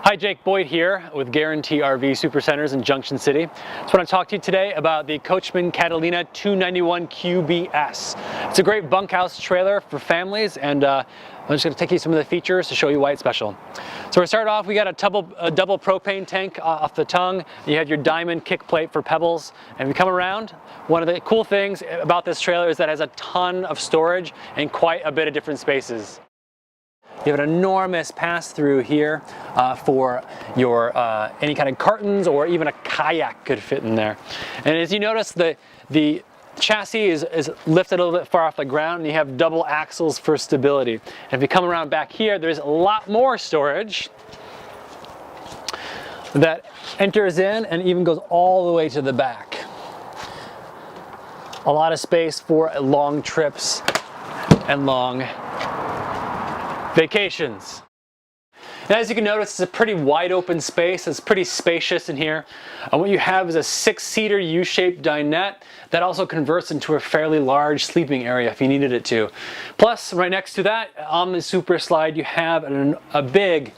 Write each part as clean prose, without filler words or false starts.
Hi, Jacob.Boyd here with Guaranty RV Supercenters in Junction City. I just want to talk to you today about the Coachmen Catalina 291 QBS. It's a great bunkhouse trailer for families, and I'm just going to take you some of the features to show you why it's special. So we start off, we got a double propane tank off the tongue. You have your diamond kick plate for pebbles. And if you come around, one of the cool things about this trailer is that it has a ton of storage and quite a bit of different spaces. You have an enormous pass-through here for your any kind of cartons, or even a kayak could fit in there. And as you notice, the chassis is lifted a little bit far off the ground, and you have double axles for stability. And if you come around back here, there's a lot more storage that enters in and even goes all the way to the back. A lot of space for long trips and long vacations. And as you can notice, it's a pretty wide open space. It's pretty spacious in here. And what you have is a 6-seater U-shaped dinette that also converts into a fairly large sleeping area if you needed it to. Plus, right next to that, on the Super Slide, you have a big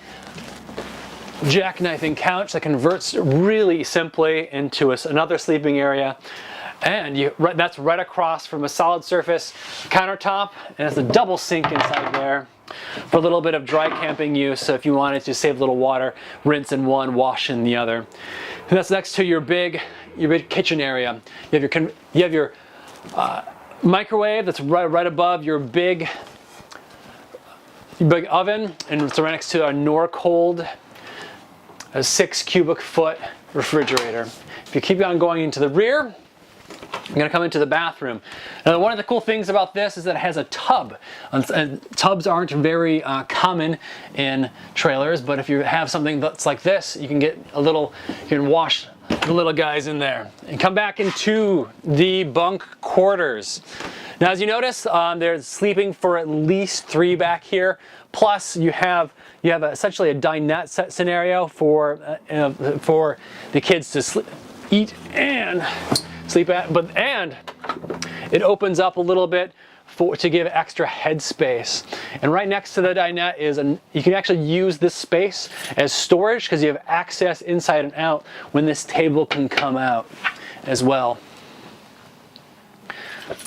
jackknifing couch that converts really simply into another sleeping area. And that's right across from a solid surface countertop, and it's a double sink inside there for a little bit of dry camping use. So if you wanted to save a little water, rinse in one, wash in the other. And that's next to your big kitchen area. You have your microwave that's right above your big oven, and it's right next to a Norcold, a 6 cubic foot refrigerator. If you keep on going into the rear, I'm going to come into the bathroom. Now, one of the cool things about this is that it has a tub. And tubs aren't very common in trailers, but if you have something that's like this, you can wash the little guys in there. And come back into the bunk quarters. Now, as you notice, they're sleeping for at least 3 back here. Plus, you have essentially a dinette scenario for the kids to eat and sleep at, and it opens up a little bit to give extra head space. And right next to the dinette you can actually use this space as storage, because you have access inside and out when this table can come out as well.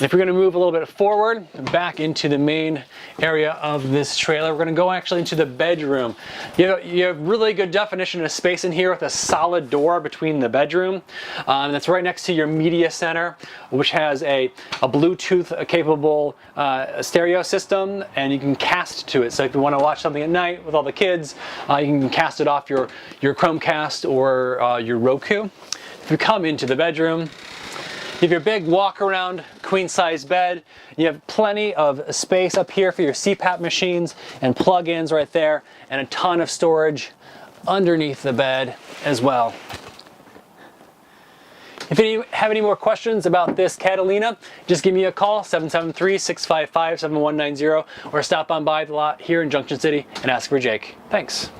If we're going to move a little bit forward, back into the main area of this trailer, we're going to go actually into the bedroom. You have really good definition of space in here with a solid door between the bedroom. That's right next to your media center, which has a Bluetooth capable stereo system, and you can cast to it. So if you want to watch something at night with all the kids, you can cast it off your Chromecast or your Roku. If you come into the bedroom, you have your big walk-around queen-size bed. You have plenty of space up here for your CPAP machines and plug-ins right there, and a ton of storage underneath the bed as well. If you have any more questions about this Catalina, just give me a call, 773-655-7190, or stop on by the lot here in Junction City and ask for Jake. Thanks.